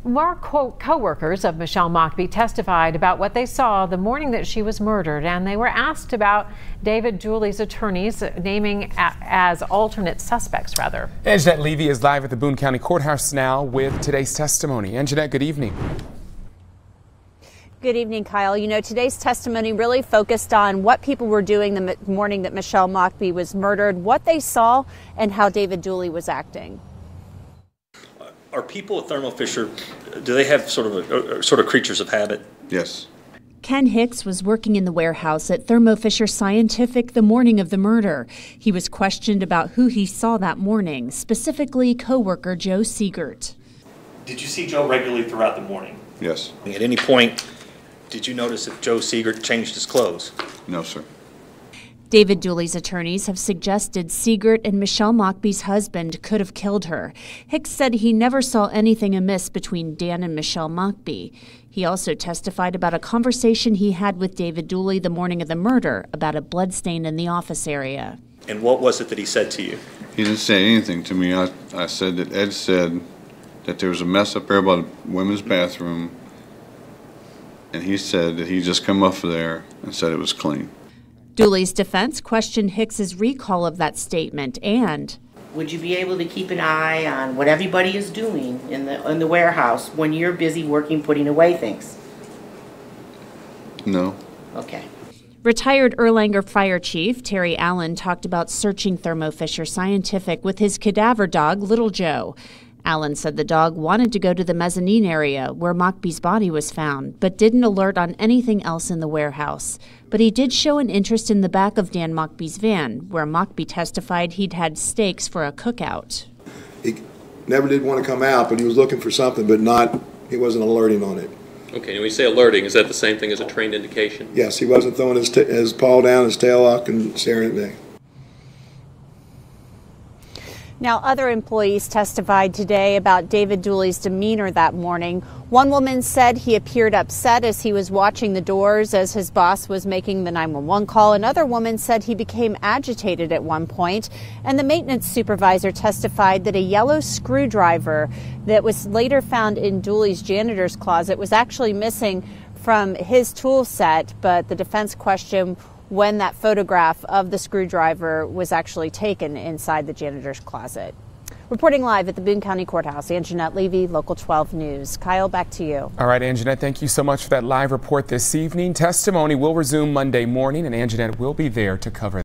More co-workers of Michelle Mockbee testified about what they saw the morning that she was murdered, and they were asked about David Dooley's attorneys naming as alternate suspects, rather. Angenette Levy is live at the Boone County Courthouse now with today's testimony. Angenette, good evening. Good evening, Kyle. You know, today's testimony really focused on what people were doing the morning that Michelle Mockbee was murdered, what they saw, and how David Dooley was acting. Are people at Thermo Fisher, do they have sort of creatures of habit? Yes. Ken Hicks was working in the warehouse at Thermo Fisher Scientific the morning of the murder. He was questioned about who he saw that morning, specifically coworker Joe Siegert. Did you see Joe regularly throughout the morning? Yes. At any point, did you notice if Joe Siegert changed his clothes? No, sir. David Dooley's attorneys have suggested Siegert and Michelle Mockbee's husband could have killed her. Hicks said he never saw anything amiss between Dan and Michelle Mockbee. He also testified about a conversation he had with David Dooley the morning of the murder about a bloodstain in the office area. And what was it that he said to you? He didn't say anything to me. I said that Ed said that there was a mess up there by the women's bathroom, and he said that he just come up there and said it was clean. Dooley's defense questioned Hicks's recall of that statement and, would you be able to keep an eye on what everybody is doing in the warehouse when you're busy working, putting away things? No. Okay. Retired Erlanger Fire Chief Terry Allen talked about searching Thermo Fisher Scientific with his cadaver dog, Little Joe. Allen said the dog wanted to go to the mezzanine area where Mockbee's body was found, but didn't alert on anything else in the warehouse. But he did show an interest in the back of Dan Mockbee's van, where Mockbee testified he'd had steaks for a cookout. He never did want to come out, but he was looking for something, but he wasn't alerting on it. Okay, when you say alerting, is that the same thing as a trained indication? Yes, he wasn't throwing his paw down, his tail up, and staring at me. Now, other employees testified today about David Dooley's demeanor that morning. One woman said he appeared upset as he was watching the doors as his boss was making the 911 call. Another woman said he became agitated at one point. And the maintenance supervisor testified that a yellow screwdriver that was later found in Dooley's janitor's closet was actually missing from his tool set, but the defense questioned when that photograph of the screwdriver was actually taken inside the janitor's closet. Reporting live at the Boone County Courthouse, Angenette Levy, Local 12 News. Kyle, back to you. All right, Angenette, thank you so much for that live report this evening. Testimony will resume Monday morning, and Angenette will be there to cover